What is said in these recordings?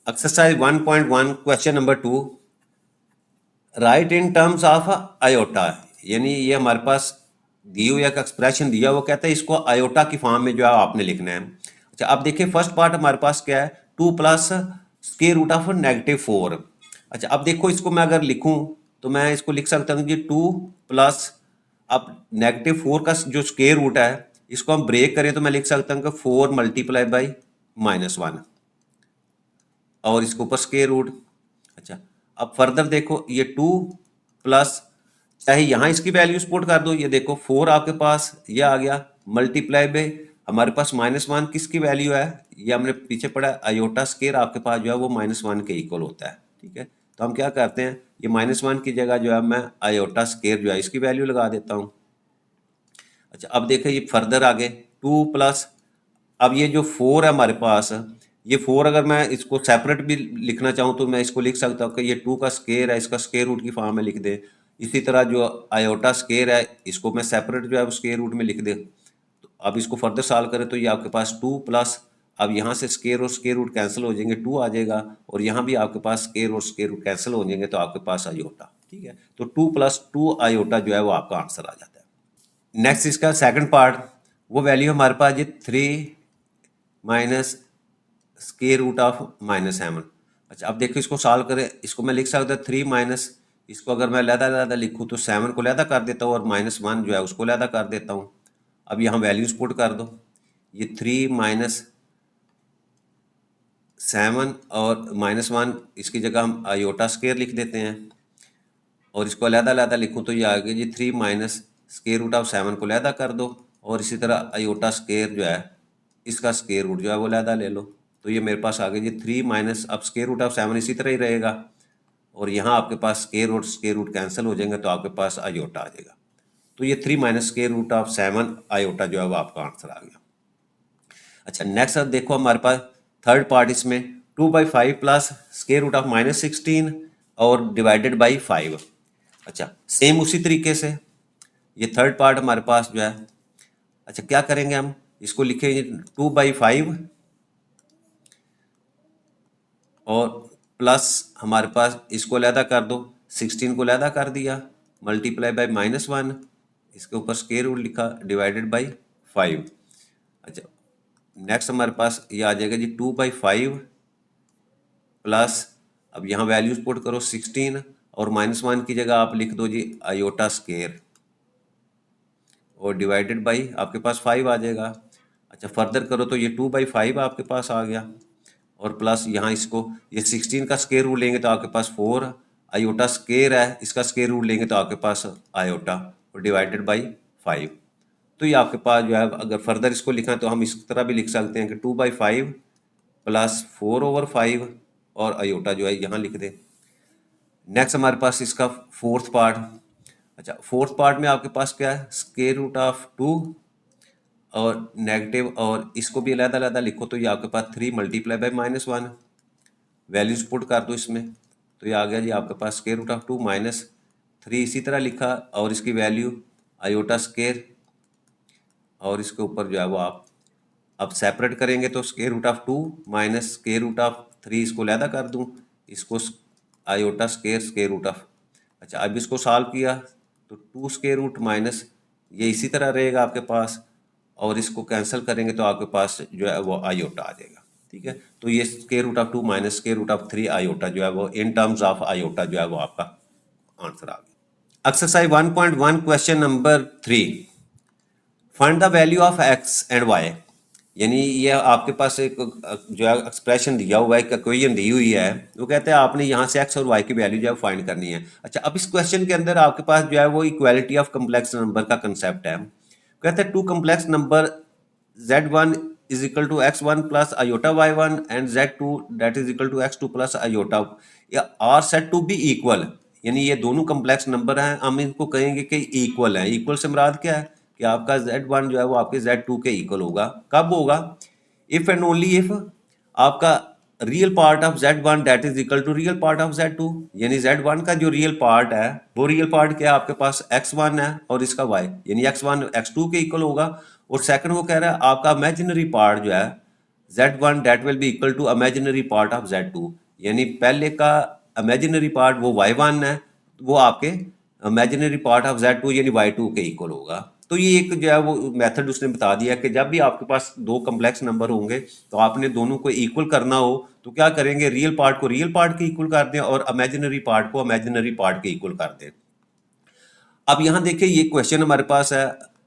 Exercise 1.1 question number 2 right in terms of iota. यानी ये हमारे पास दी हुई एक एक्सप्रेशन दिया, वो कहता है इसको आयोटा की फॉर्म में जो है आपने लिखना है। अच्छा, अब देखिए फर्स्ट पार्ट हमारे पास क्या है, 2 प्लस स्क्वायर रूट ऑफ -4। अच्छा, अब देखो इसको मैं अगर लिखूं तो मैं इसको लिख सकता हूँ कि 2 प्लस, अब -4 का जो स्क्वायर रूट है इसको हम ब्रेक करें तो मैं लिख सकता हूँ कि 4 मल्टीप्लाई बाई -1 और इसके ऊपर स्क्वायर रूट। अच्छा, अब फर्दर देखो ये 2 प्लस, चाहे यहाँ इसकी वैल्यूज पुट कर दो, ये देखो 4 आपके पास ये आ गया, मल्टीप्लाई बाय हमारे पास -1 किसकी वैल्यू है, ये हमने पीछे पढ़ा आयोटा स्क्वायर आपके पास जो है वो -1 के इक्वल होता है। ठीक है, तो हम क्या करते हैं, ये -1 की जगह जो है मैं आयोटा स्क्वायर जो है इसकी वैल्यू लगा देता हूँ। अच्छा, अब देखिए ये फर्दर आगे 2 प्लस, अब ये जो 4 है हमारे पास, ये 4 अगर मैं इसको सेपरेट भी लिखना चाहूँ तो मैं इसको लिख सकता हूँ कि ये 2 का स्क्वायर है, इसका स्क्वायर रूट की फॉर्म में लिख दे। इसी तरह जो आयोटा स्क्वायर है इसको मैं सेपरेट जो है स्क्वायर रूट में लिख दे। तो अब इसको फर्दर सॉल्व करें तो ये आपके पास 2 प्लस, अब यहाँ से स्क्वायर और स्क्वायर रूट कैंसिल हो जाएंगे, 2 आ जाएगा, और यहाँ भी आपके पास स्क्वायर और स्क्वायर रूट कैंसिल हो जाएंगे तो आपके पास आयोटा। ठीक है, तो 2 प्लस 2 आयोटा जो है वो आपका आंसर आ जाता है। नेक्स्ट इसका सेकंड पार्ट, वो वैल्यू हमारे पास ये 3 माइनस स्क्वायर रूट ऑफ -7। अच्छा, अब देखो इसको सॉल्व करें, इसको मैं लिख सकता हूँ 3 माइनस, इसको अगर मैं लहदा लिखूँ तो 7 को लहदा कर देता हूँ और -1 जो है उसको लहदा कर देता हूँ। अब यहाँ वैल्यूज पुट कर दो, ये 3 माइनस 7 और -1 इसकी जगह हम आयोटा स्क्वायर लिख देते हैं, और इसको अलहदा लिखूँ तो ये आ गया जी 3 माइनस स्क्वायर रूट ऑफ 7 को अलहदा कर दो, और इसी तरह आयोटा स्क्वायर जो है इसका स्क्वायर रूट जो है वो अलहदा ले लो, तो ये मेरे पास आ गया जी 3 माइनस, अब स्क्वायर रूट ऑफ 7 इसी तरह ही रहेगा, और यहाँ आपके पास स्क्वायर रूट कैंसिल हो जाएंगे तो आपके पास आयोटा आ जाएगा। तो ये 3 minus square root of 7 iota जो है वो आपका आंसर आ गया। अच्छा, नेक्स्ट देखो हमारे पास थर्ड पार्ट, इसमें 2/5 प्लस स्क्वायर रूट ऑफ -16 और डिवाइडेड बाई 5। अच्छा, सेम उसी तरीके से ये थर्ड पार्ट हमारे पास जो है, अच्छा क्या करेंगे हम, इसको लिखेंगे 2/5 और प्लस हमारे पास इसको अलहदा कर दो, 16 को अलहदा कर दिया, मल्टीप्लाई बाई -1, इसके ऊपर स्क्वायर रूट लिखा, डिवाइडेड बाई 5। अच्छा, नेक्स्ट हमारे पास ये आ जाएगा जी 2/5 प्लस, अब यहाँ वैल्यूज पुट करो 16 और -1 की जगह आप लिख दो जी आयोटा स्क्वायर और डिवाइडेड बाई आपके पास 5 आ जाएगा। अच्छा, फर्दर करो तो ये 2/5 आपके पास आ गया, और प्लस यहाँ इसको ये 16 का स्क्वायर रूट लेंगे तो आपके पास 4, आयोटा स्क्वायर है इसका स्क्वायर रूट लेंगे तो आपके पास आयोटा, और डिवाइडेड बाई 5। तो ये आपके पास जो है, अगर फर्दर इसको लिखा तो हम इस तरह भी लिख सकते हैं कि 2/5 प्लस 4/5 और आयोटा जो है यहाँ लिख दें। नेक्स्ट हमारे पास इसका फोर्थ पार्ट। अच्छा, फोर्थ पार्ट में आपके पास क्या है, स्क्वायर रूट ऑफ 2 और नेगेटिव, और इसको भी अलग-अलग लिखो तो ये आपके पास 3 मल्टीप्लाई बाई -1, वैल्यूज पुट कर दो इसमें तो ये आ गया जी आपके पास स्क्वायर रूट ऑफ 2 -3, इसी तरह लिखा, और इसकी वैल्यू आयोटा स्क्वायर, और इसके ऊपर जो है वो आप अब सेपरेट करेंगे तो square root of 2 minus square root of 3, इसको अलहदा कर दूं, इसको आयोटा स्क्वायर रूट ऑफ। अच्छा, अब इसको सॉल्व किया तो 2 स्क्वायर रूट माइनस ये इसी तरह रहेगा आपके पास, और इसको कैंसिल करेंगे तो आपके पास जो है वो आयोटा आ जाएगा। ठीक है, तो ये square root of 2 minus square root of 3 iota जो है वो इन टर्म्स ऑफ आयोटा जो है वो आपका आंसर आ गया। Exercise 1.1 question number 3, find the value of X and Y. यानी ये आपके पास एक जो है एक्सप्रेशन दिया हुआ है, इक्वेशन दी हुई है, वो कहते हैं आपने यहाँ से एक्स और वाई की वैल्यू जो है फाइंड करनी है। अच्छा, अब इस क्वेश्चन के अंदर आपके पास जो है वो इक्वालिटी ऑफ कम्प्लेक्स नंबर का कंसेप्ट है। कहते हैं 2 complex number z1 is equal to x1 plus iota y1 and z2 that is equal to x2 plus iota are said to be equal. यानी ये दोनों कम्प्लेक्स नंबर हैं, हम इनको कहेंगे कि इक्वल है। इक्वल से मुराद क्या है कि आपका z1 जो है वो आपके z2 के इक्वल होगा। कब होगा, इफ एंड ओनली इफ आपका real part of z1 that is equal to real part of z2। यानी z1 का जो रियल पार्ट है वो रियल पार्ट क्या है आपके पास x1 है और इसका y, यानी x1 x2 के इक्वल होगा। और सेकंड वो कह रहा है आपका इमेजिनरी पार्ट जो है z1 that will be equal to imaginary part of z2, यानी पहले का इमेजिनरी पार्ट वो y1 है, वो आपके इमेजिनरी पार्ट ऑफ z2 यानी y2 के इक्वल होगा। तो ये एक जो है वो मेथड उसने बता दिया कि जब भी आपके पास दो कम्प्लेक्स नंबर होंगे तो आपने दोनों को इक्वल करना हो तो क्या करेंगे, रियल पार्ट को रियल पार्ट के इक्वल कर दें और इमेजिनरी पार्ट को इमेजिनरी पार्ट के इक्वल कर दें। अब यहाँ देखिए ये क्वेश्चन हमारे पास है।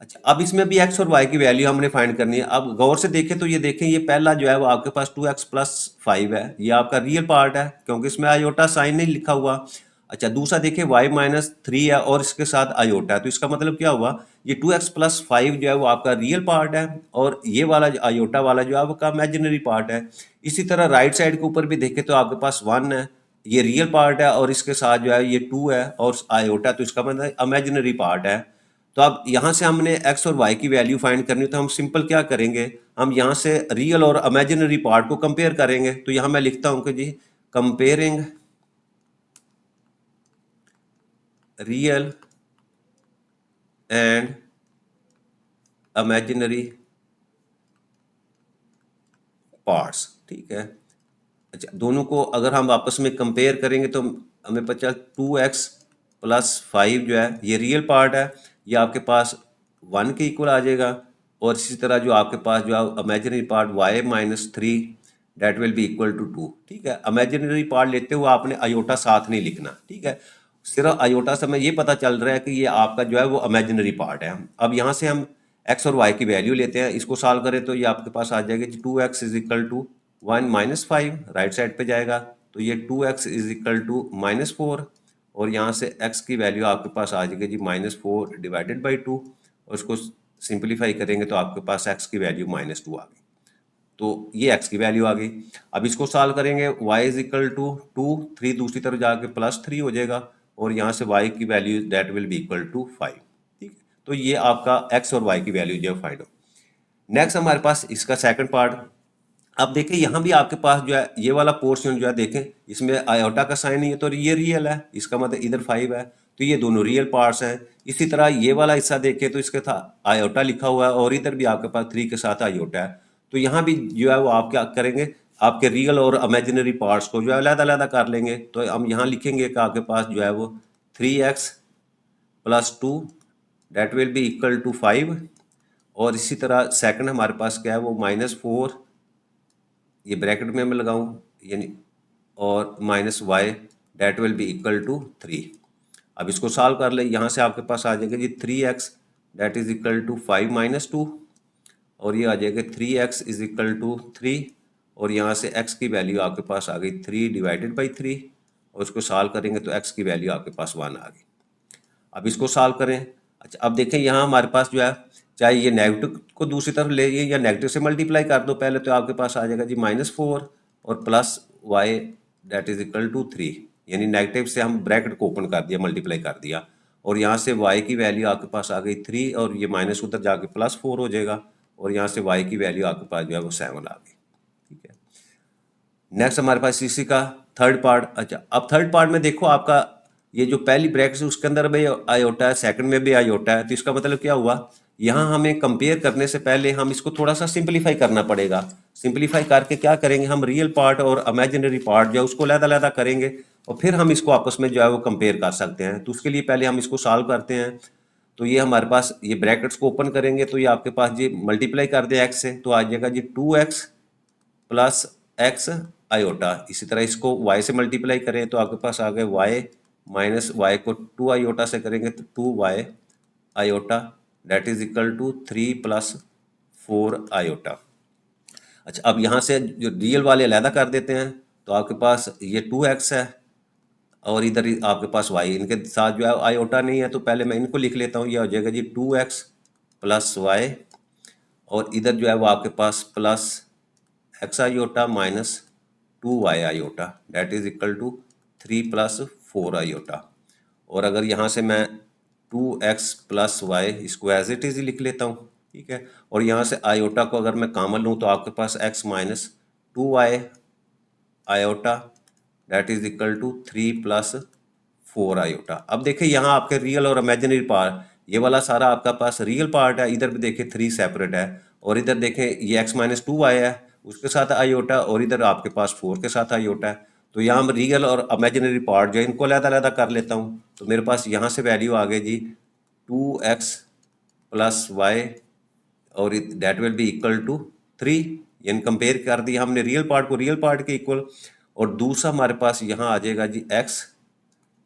अच्छा, अब इसमें भी x और y की वैल्यू हमने फाइंड करनी है। अब गौर से देखें तो ये देखें, ये पहला जो है वो आपके पास 2x प्लस 5 है, ये आपका रियल पार्ट है क्योंकि इसमें आयोटा साइन नहीं लिखा हुआ। अच्छा, दूसरा देखिए y माइनस 3 है और इसके साथ आयोटा है, तो इसका मतलब क्या हुआ, ये 2x प्लस 5 जो है वो आपका रियल पार्ट है और ये वाला आयोटा वाला जो है वो आपका इमेजिनरी पार्ट है। इसी तरह राइट साइड के ऊपर भी देखें तो आपके पास 1 है, ये रियल पार्ट है और इसके साथ जो है ये 2 है और आयोटा, तो इसका मतलब इमेजिनरी पार्ट है। तो अब यहाँ से हमने x और y की वैल्यू फाइंड करनी, तो हम सिंपल क्या करेंगे, हम यहाँ से रियल और इमेजिनरी पार्ट को कंपेयर करेंगे। तो यहाँ मैं लिखता हूँ कि जी comparing real and imaginary parts, ठीक है। अच्छा, दोनों को अगर हम आपस में कंपेयर करेंगे तो हमें पता चला 2x प्लस 5 जो है ये रियल पार्ट है, ये आपके पास 1 के इक्वल आ जाएगा। और इसी तरह जो आपके पास जो है imaginary part y minus 3 that will be equal to 2, ठीक है। इमेजिनरी पार्ट लेते हुए आपने आयोटा साथ नहीं लिखना, ठीक है। सिर्फ आयोटा से हमें ये पता चल रहा है कि ये आपका जो है वो इमेजिनरी पार्ट है। अब यहाँ से हम x और y की वैल्यू लेते हैं, इसको सॉल्व करें तो ये आपके पास आ जाएगा 2x is equal to 1 minus 5, right side पे जाएगा तो ये 2x is equal to minus 4 और यहाँ से x की वैल्यू आपके पास आ जाएगी जी माइनस 4 डिवाइडेड बाई 2 और उसको सिंप्लीफाई करेंगे तो आपके पास x की वैल्यू माइनस 2 आ गई। तो ये x की वैल्यू आ गई। अब इसको सॉल्व करेंगे, y इज इक्वल टू 2, 3 दूसरी तरफ जाके प्लस 3 हो जाएगा और यहाँ से y की value that will be equal to 5, ठीक है। तो ये आपका x और y की वैल्यू जो है फाइंड हो। नेक्स्ट हमारे पास इसका सेकंड पार्ट। अब देखें यहाँ भी आपके पास जो है ये वाला पोर्शन जो है देखें इसमें आयोटा का साइन नहीं है तो ये रियल है, इसका मतलब इधर 5 है तो ये दोनों रियल पार्ट्स हैं। इसी तरह ये वाला हिस्सा देखें तो इसके था आयोटा लिखा हुआ है और इधर भी आपके पास 3 के साथ आयोटा है। तो यहाँ भी जो है वो आप क्या करेंगे, आपके रियल और इमेजिनरी पार्ट्स को जो है अलग-अलग कर लेंगे। तो हम यहाँ लिखेंगे कि आपके पास जो है वो 3x plus 2 that will be equal to 5 और इसी तरह सेकंड हमारे पास क्या है वो माइनस 4, ये ब्रैकेट में मैं लगाऊं यानी, और minus Y that will be equal to 3। अब इसको सॉल्व कर ले, यहाँ से आपके पास आ जाएगा जी 3x that is equal to 5 minus 2 और ये आ जाएगा 3x इज इक्वल टू 3 और यहाँ से x की वैल्यू आपके पास आ गई 3 डिवाइडेड बाई 3 और इसको सॉल्व करेंगे तो x की वैल्यू आपके पास 1 आ गई। अब इसको सॉल्व करें। अच्छा, अब देखें यहाँ हमारे पास जो है चाहे ये नेगेटिव को दूसरी तरफ ले जाइए या नेगेटिव से मल्टीप्लाई कर दो पहले, तो आपके पास आ जाएगा जी -4 और plus Y that is equal to 3, यानी नेगेटिव से हम ब्रैकेट को ओपन कर दिया, मल्टीप्लाई कर दिया और यहाँ से y की वैल्यू आपके पास आ गई 3 और ये माइनस उधर जाके +4 हो जाएगा और यहाँ से y की वैल्यू आपके पास जो है वो 7 आ गई, ठीक है। नेक्स्ट हमारे पास इसी का थर्ड पार्ट। अच्छा, अब थर्ड पार्ट में देखो आपका ये जो पहली ब्रैकेट है उसके अंदर भी आयोटा है, सेकंड में भी आयोटा है, तो इसका मतलब क्या हुआ, यहाँ हमें कंपेयर करने से पहले हम इसको थोड़ा सा सिंपलीफाई करना पड़ेगा। सिंपलीफाई करके क्या करेंगे, हम रियल पार्ट और इमेजिनरी पार्ट जो है उसको अलग-अलग करेंगे और फिर हम इसको आपस में जो है वो कंपेयर कर सकते हैं। तो उसके लिए पहले हम इसको सॉल्व करते हैं। तो ये हमारे पास ये ब्रैकेट्स को ओपन करेंगे तो ये आपके पास ये मल्टीप्लाई कर दे x से तो आ जाएगा जी 2x प्लस x आयोटा। इसी तरह इसको y से मल्टीप्लाई करें तो आपके पास आ गए y माइनस वाई को 2 आयोटा से करेंगे तो 2y iota that is equal to 3 plus 4 iota. अच्छा, अब यहाँ से जो रियल वाले अलहदा कर देते हैं तो आपके पास ये 2x है और इधर आपके पास y, इनके साथ जो है आयोटा नहीं है तो पहले मैं इनको लिख लेता हूँ। ये हो जाएगा जी 2x प्लस वाई और इधर जो है वो आपके पास plus x iota minus 2y iota that is equal to 3 plus 4 iota. और अगर यहाँ से मैं 2x प्लस वाई इसको एज इट इज लिख लेता हूँ, ठीक है। और यहाँ से आयोटा को अगर मैं कॉमन लूँ तो आपके पास x minus 2y iota that is equal to 3 plus 4 iota. अब देखिए यहाँ आपके रियल और इमेजिनरी पार्ट, ये वाला सारा आपका पास रियल पार्ट है, इधर भी देखिए 3 सेपरेट है और इधर देखें ये x माइनस 2y है उसके साथ आयोटा, और इधर आपके पास 4 के साथ आयोटा है। तो यहाँ हम रियल और इमेजिनरी पार्ट जो है इनको अलग-अलग कर लेता हूँ। तो मेरे पास यहाँ से वैल्यू आ गई जी 2x प्लस वाई और that will be equal to 3। यानी कंपेयर कर दिया हमने रियल पार्ट को रियल पार्ट के इक्वल। और दूसरा हमारे पास यहाँ आ जाएगा जी x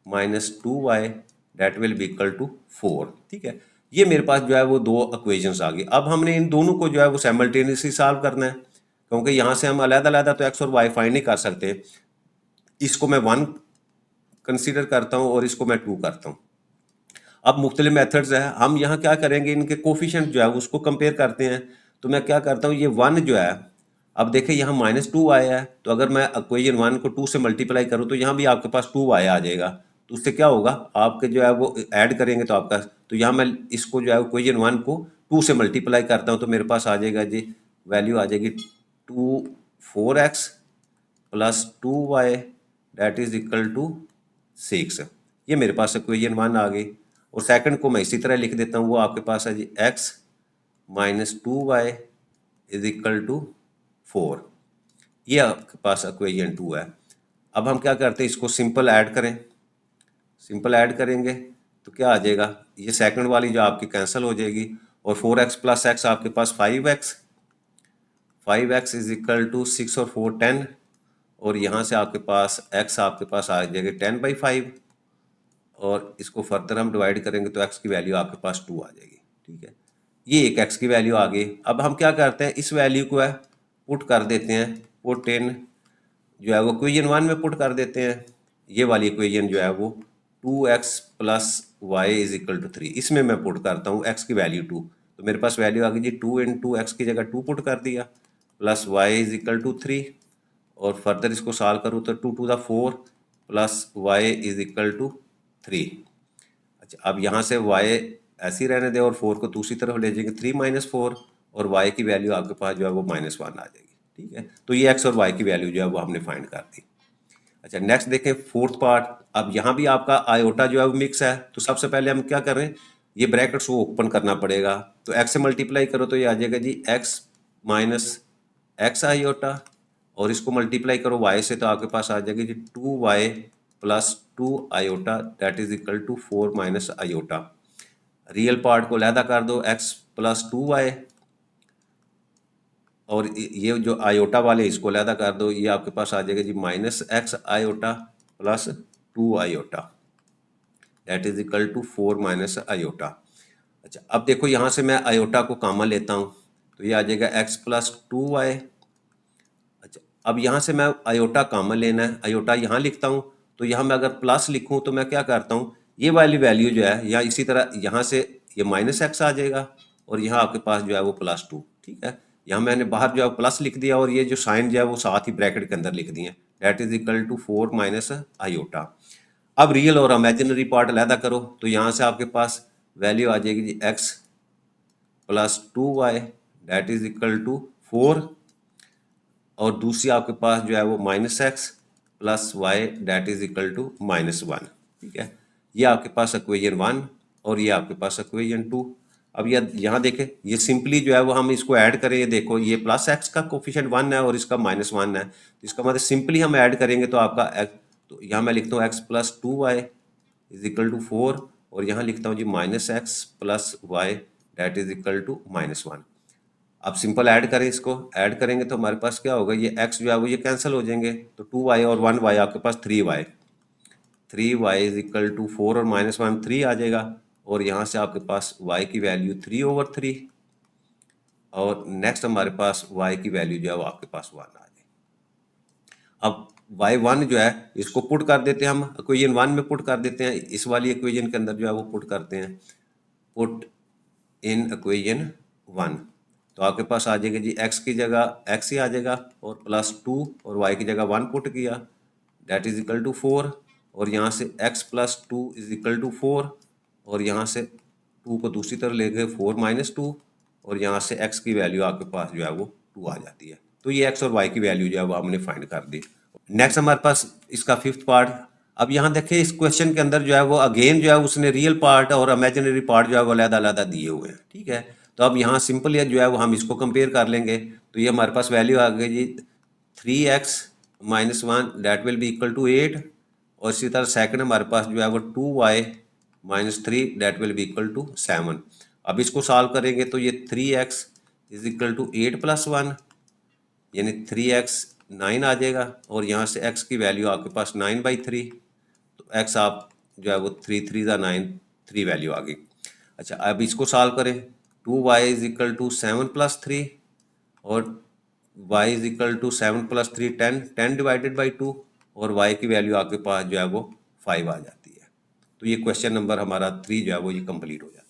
minus 2y that will be equal to 4। ठीक है, ये मेरे पास जो है वो दो इक्वेशंस आ गई। अब हमने इन दोनों को जो है वो साइमल्टेनियसली सॉल्व करना है, क्योंकि यहाँ से हम अलग-अलग तो x और y फाइंड नहीं कर सकते। इसको मैं 1 कंसीडर करता हूँ और इसको मैं 2 करता हूँ। अब मुख्तलिफ मेथड्स है, हम यहाँ क्या करेंगे, इनके कोफिशिएंट जो है उसको कंपेयर करते हैं। तो मैं क्या करता हूँ, ये 1 जो है, अब देखें यहाँ -2 आया है, तो अगर मैं इक्वेशन 1 को 2 से मल्टीप्लाई करूँ तो यहाँ भी आपके पास 2 आया आ जाएगा। तो उससे क्या होगा, आपके जो है वो ऐड करेंगे तो आपका, तो यहाँ मैं इसको जो है इक्वेशन 1 को 2 से मल्टीप्लाई करता हूँ तो मेरे पास आ जाएगा जी वैल्यू आ जाएगी 4x plus 2y that is equal to 6। ये मेरे पास इक्वेशन 1 आ गई। और सेकंड को मैं इसी तरह लिख देता हूँ, वो आपके पास है जी x minus 2y is equal to 4। ये आपके पास इक्वेशन 2 है। अब हम क्या करते हैं, इसको सिंपल ऐड करें। सिंपल ऐड करेंगे तो क्या आ जाएगा, ये सेकंड वाली जो आपकी कैंसिल हो जाएगी और 4x प्लस x आपके पास 5x इज इक्वल टू 6 और 4 10। और यहाँ से आपके पास x आपके पास आ जाएगा 10/5 और इसको फर्दर हम डिवाइड करेंगे तो x की वैल्यू आपके पास 2 आ जाएगी। ठीक है, ये एक x की वैल्यू आ गई। अब हम क्या करते हैं, इस वैल्यू को है पुट कर देते हैं, पुट इन जो है वो इक्वेशन 1 में पुट कर देते हैं। ये वाली इक्वेशन जो है वो 2x plus Y is equal to 3, इसमें मैं पुट करता हूँ x की वैल्यू 2। तो मेरे पास वैल्यू आ गई जी 2 इंटू एक्स की जगह 2 पुट कर दिया plus Y is equal to 3। और फर्दर इसको सॉल्व करूँ तो 2 to the 4 plus Y is equal to 3। अच्छा, अब यहाँ से y ऐसे ही रहने दें और 4 को दूसरी तरफ ले जाएंगे 3 माइनस 4 और y की वैल्यू आपके पास जो है वो -1 आ जाएगी। ठीक है, तो ये x और y की वैल्यू जो है वो हमने फाइंड कर दी। अच्छा, नेक्स्ट देखें फोर्थ पार्ट। अब यहाँ भी आपका आयोटा जो है वो मिक्स है, तो सबसे पहले हम क्या कर रहे हैं, ये ब्रैकेट्स को ओपन करना पड़ेगा। तो x से मल्टीप्लाई करो तो ये आ जाएगा जी x माइनस एक्स आयोटा और इसको मल्टीप्लाई करो y से तो आपके पास आ जाएगी जी 2y plus 2 iota that is equal to 4 minus iota. Real part को अलहदा कर दो x प्लस 2y और ये जो आयोटा वाले इसको अलहदा कर दो, ये आपके पास आ जाएगा जी -x iota plus 2 iota that is equal to 4 minus iota. अच्छा, अब देखो यहाँ से मैं आयोटा को कॉमन लेता हूँ तो ये आ जाएगा x प्लस 2y। अच्छा, अब यहाँ से मैं आयोटा कॉमन लेना है, आयोटा यहाँ लिखता हूँ। तो यहाँ मैं अगर प्लस लिखूँ तो मैं क्या करता हूँ, ये वाली वैल्यू जो है या इसी तरह यहाँ से ये -x आ जाएगा और यहाँ आपके पास जो है वो +2। ठीक है, यहाँ मैंने बाहर जो है प्लस लिख दिया और ये जो साइन जो है वो साथ ही ब्रैकेट के अंदर लिख दिए, that is equal to 4 minus iota. अब रियल और इमेजिनरी पार्ट अलहदा करो तो यहाँ से आपके पास वैल्यू आ जाएगी जी x plus 2y that is equal to 4 और दूसरी आपके पास जो है वो -x plus Y that is equal to -1। ठीक है, ये आपके पास इक्वेशन 1 और ये आपके पास इक्वेशन 2। अब ये यहाँ देखें, ये सिंपली जो है वो हम इसको ऐड करें, ये देखो ये प्लस x का कोफिशिएंट 1 है और इसका -1 है, तो इसका मतलब सिंपली हम ऐड करेंगे तो आपका तो यहाँ मैं लिखता हूँ x plus 2y is equal to 4 और यहाँ लिखता हूँ जी -x plus Y that is equal to -1। अब सिंपल ऐड करें, इसको ऐड करेंगे तो हमारे पास क्या होगा, ये x जो है वो ये कैंसिल हो जाएंगे तो 2y और 1y आपके पास 3y इज इक्वल टू 4 और -1 3 आ जाएगा और यहाँ से आपके पास y की वैल्यू 3/3 और नेक्स्ट हमारे पास y की वैल्यू जो है वो आपके पास 1 आ जाए। अब y1 जो है इसको पुट कर देते हैं, हम इक्वेशन 1 में पुट कर देते हैं, इस वाली इक्वेशन के अंदर जो है वो पुट करते हैं, पुट इन इक्वेशन 1। तो आपके पास आ जाएगा जी x की जगह x ही आ जाएगा और +2 और y की जगह 1 पुट किया दैट इज इक्वल टू 4 और यहाँ से x plus 2 is equal to 4 और यहाँ से 2 को दूसरी तरफ ले गए 4 माइनस 2 और यहाँ से x की वैल्यू आपके पास जो है वो 2 आ जाती है। तो ये x और y की वैल्यू जो है वो हमने फाइंड कर दी। नेक्स्ट हमारे पास इसका फिफ्थ पार्ट। अब यहाँ देखिए इस क्वेश्चन के अंदर जो है वो अगेन जो है उसने रियल पार्ट और इमेजिनरी पार्ट जो है वो अलग-अलग दिए हुए हैं। ठीक है, तो अब यहाँ सिंपल जो है वो हम इसको कंपेयर कर लेंगे। तो ये हमारे पास वैल्यू आ गई जी 3x minus 1 that will be equal to 8, और इसी तरह सेकंड हमारे पास जो है वो 2y minus 3 that will be equal to 7। अब इसको सॉल्व करेंगे तो ये 3x is equal to 8 plus 1, यानी 3x 9 आ जाएगा, और यहाँ से x की वैल्यू आपके पास 9/3, तो x आप जो है वो 3×3 = 9, 3 वैल्यू आ गई। अच्छा, अब इसको सॉल्व करें, 2y is equal to 7 plus 3, और y is equal to 7 plus 3 10, 10 divided by 2, और y की वैल्यू आपके पास जो है वो 5 आ जाती है। तो ये क्वेश्चन नंबर हमारा 3 जो है वो ये कंप्लीट हो जाता है।